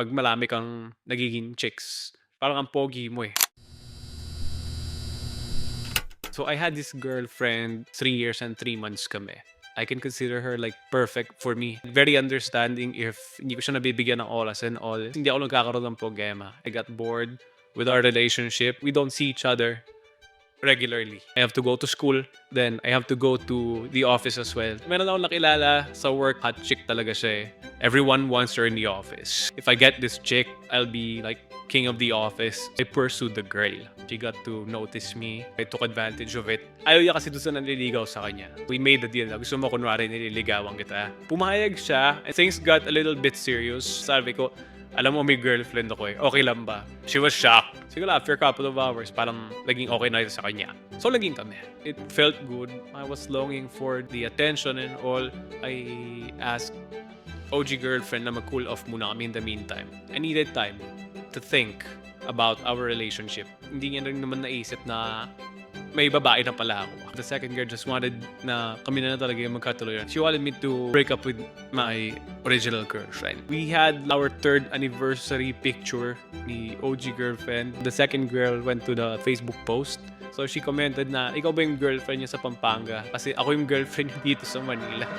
'Pag marami kang nagiging chicks, parang ang pogi mo, eh. So I had this girlfriend, 3 years and 3 months kami. I can consider her like perfect for me. Very understanding if hindi ko siya nabibigyan ng oras and all. Hindi ako nagkakaroon ng problema. I got bored with our relationship. We don't see each other regularly. I have to go to school, then I have to go to the office as well. Meron akong nakilala sa work, hot chick talaga siya eh. Everyone wants her in the office. If I get this chick, I'll be like king of the office. I pursued the girl. She got to notice me. I took advantage of it. Ayaw niya kasi doon sa nanliligaw sa kanya. We made the deal na gusto mo kunwari nililigawan kita. Pumayag siya and things got a little bit serious. Sabi ko, alam mo may girlfriend ako eh. Okay lang ba? She was shocked. Siguro after a couple of hours, parang naging okay na ito sa kanya. So naging kami. It felt good. I was longing for the attention and all. I asked OG girlfriend na mag-cool off muna kami in the meantime. I needed time to think about our relationship. Hindi niya rin naman naisip na may babae na pala ako. The second girl just wanted na kami na talaga yung magkatuloyan. She wanted me to break up with my original girlfriend. We had our 3rd anniversary picture ni OG girlfriend. The second girl went to the Facebook post. So she commented na, ikaw ba yung girlfriend niya sa Pampanga? Kasi ako yung girlfriend niya dito sa Manila.